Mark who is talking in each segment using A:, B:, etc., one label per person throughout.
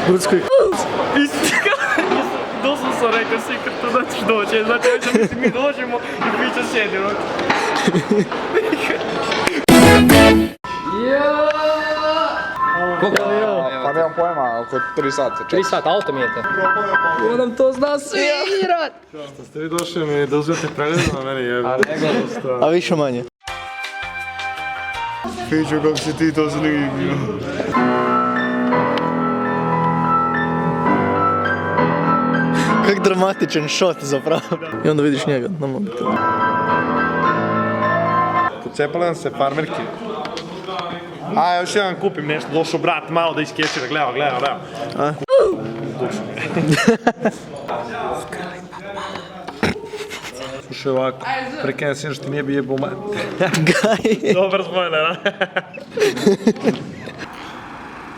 A: Brucko.
B: Istina. Doslovno sam rekao Secretu da ćeš doći, znači mi dođemo i vi će sjedimo.
C: Koliko?
D: Pa nemam pojma, oko 3 sata.
C: 3 sata, auto mijete. Ko nam to zna svirat?
E: Što ste vi došli mi da uzmete pregled na meni jebe.
A: A više manje.
E: Fiću kako si ti to zanimljivo.
A: Kak dramatičan shot zapravo. I onda vidiš njega na mobitelu.
E: Pocepale nam se farmerki. A još jedan kupim nešto, došao brat malo da iskečira, gleda. Slušaj ovako, prekinem si što ti nije bi jebao mat.
A: Gaj.
E: Dobar spoiler, a?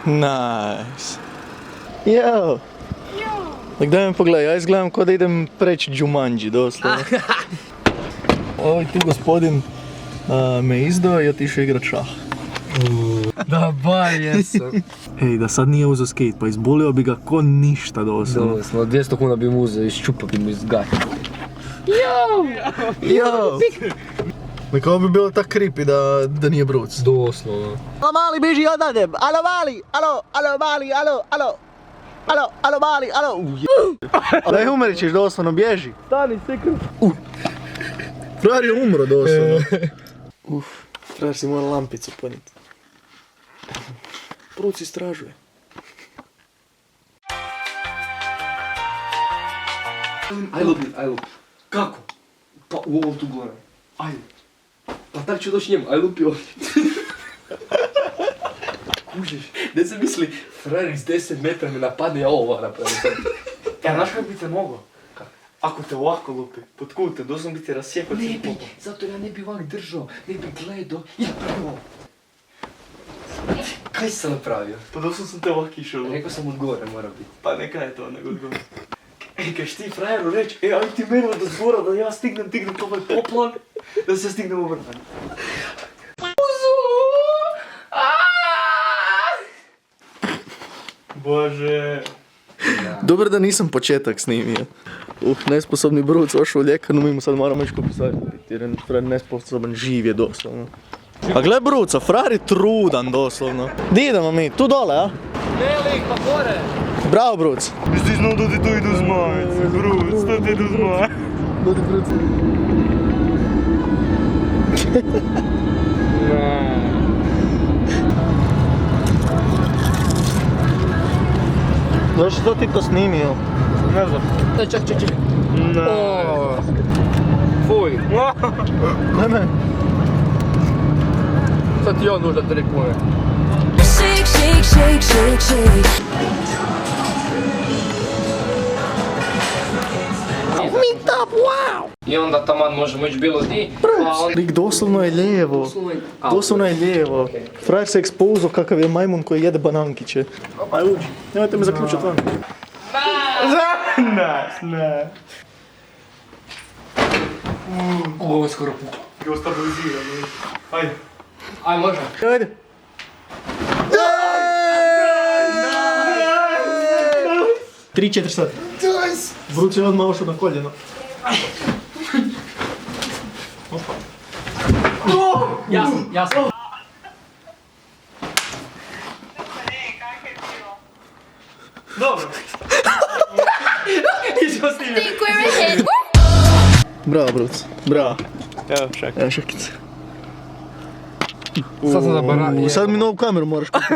A: Nice. Yo. Nek daj me pogledaj, ja izgledam kao da idem preći Jumanji, doslovno. Ovaj tu gospodin me izdao i otišao igrat šah.
C: Da, bar jesam.
A: Ej, da sad nije uzeo skate, pa izbolio bi ga ko ništa doslovno.
C: Doslovno, 200 kuna bi mu uzeo i ščupao bi mu iz gaća.
A: Yo! Nek ovo bi bilo tak creepy da nije Bruc.
C: Doslovno.
A: Alo mali, biži odavde! Alo mali! Alo mali, alo mali, alo! Daj umrit ćeš doslovno, bježi!
C: Stani, Secret.
A: Frajer je umro doslovno. Frajer si mora lampicu poniti. Bruc istražuje.
C: Aj lupi. Kako? Pa u ovom tu gore. Ajde. Pa tak ću doći njemu, aj lupi ovdje. Kužiš, ne se misli, frajer iz 10 metra me napadne, ja ovo napravim sad.
B: Ja, znaš kako bi te mogao? Ako te ovako lupi, pod kute, doslovno bi te rasjekao
C: Ne
B: cijeli
C: bi,
B: popom.
C: zato ja ne bi ovak držao, ne bi gledao, ja prvo. Kaj si sam napravio?
B: Pa doslovno sam te ovako išao lupi.
C: Rekao sam od gore mora biti.
B: Pa neka je to, nego odgovor. Ej, kaš ti frajeru reći, aj ti meni od zbora da ja stignem ovaj poplan, da se stignem obrati. Bože.
A: Dobro da nisam početak snimio. Nesposobni Bruc ošao u ljekarnu, mi mu sad moramo ići kupiti savjet jer je frajer nesposoban, živ je doslovno. A gle Bruca, frajer je trudan doslovno. Di idemo mi? Tu dole, a?
C: Ne lik, pa gore!
A: Bravo Bruc.
E: Jesi ti znao da ti to idu zmajice, Bruc, to ti idu zmajice.
A: Dodi Bruc. Zašto to ti to snimio?
E: Ne znam.
C: Ček. Fuj.
A: Ne.
C: Sad ti on nužda 3 kune.
F: Shake.
C: I onda taman možemo ići bilo di.
A: Lik doslovno je lijevo. Doslovno je lijevo. Frajer se ekspozao kakav je majmun koji jede banankiće. Aj uđi, nemojte me zaključat van.
B: Ne.
C: Ovo je skoro puklo.
B: Go stabiliziram, ajde.
C: Aj, može.
A: Ajde. Tri, 4 sata. Bruc je odmah ošao na koljeno.
C: Jasno.
B: Dobro. Išao s njime.
F: Think we're ahead.
A: Bravo Bruc, bravo.
B: Evo, šak.
A: Evo šakice.
C: Sad sam zaboravio.
A: Sad mi novu kameru moraš kupiti.